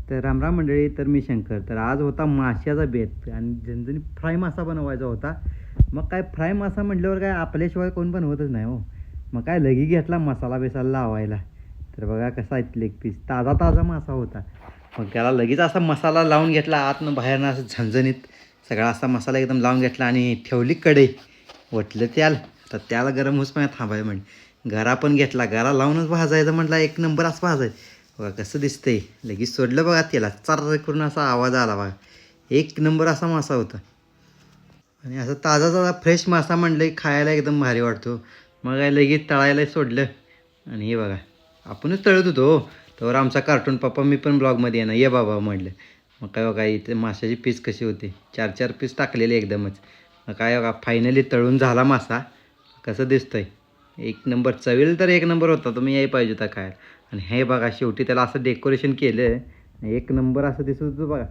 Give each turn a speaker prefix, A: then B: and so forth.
A: तर रामराम मंडळी, तर मी शंकर. तर आज होता माशाचा बेत आणि झणझणीत फ्राय मासा बनवायचा होता. मग काय फ्राय मासा म्हटल्यावर काय आपल्याशिवाय कोण बनवतच नाही हो. मग काय लगी घेतला मसाला बिसाला लावायला. तर बघा कसा आहे लेग पीस, ताजा ताजा मासा होता. मग त्याला लगेच असा मसाला लावून घेतला, आतनं बाहेरनं असं झणझणीत सगळा असा मसाला एकदम लावून घेतला आणि ठेवली कढई. वटलं त्याला. तर त्याला गरम होईपर्यंत थांबाय म्हणजे गरा पण घेतला, गरा लावूनच भाजायचं म्हटलं, एक नंबर असं भाजायचं. बघा कसं दिसतंय. लगेच सोडलं बघा त्याला, चार करून असा आवाज आला बघा. एक नंबर असा मासा होता. आणि असं ताजा ताजा फ्रेश मासा म्हणलं की खायला एकदम भारी वाटतो. मग काय लगेच तळायला सोडलं. आणि हे बघा, आपणच तळत होतो हो. तर आमचा कार्टून पप्पा मी पण ब्लॉगमध्ये येणार, ये बाबा म्हटलं. मग काय बघा इथे माशाची पीस कशी होते, 4-4 पीस टाकलेले एकदमच. मग काय बघा फायनली तळून झाला मासा. कसं दिसतंय, एक नंबर. चवील तर एक नंबर होता, तुम्ही याय पाहिजे होता काय. आणि हे बघा शेवटी त्याला असं डेकोरेशन केलं, एक नंबर असं दिसत होतं बघा.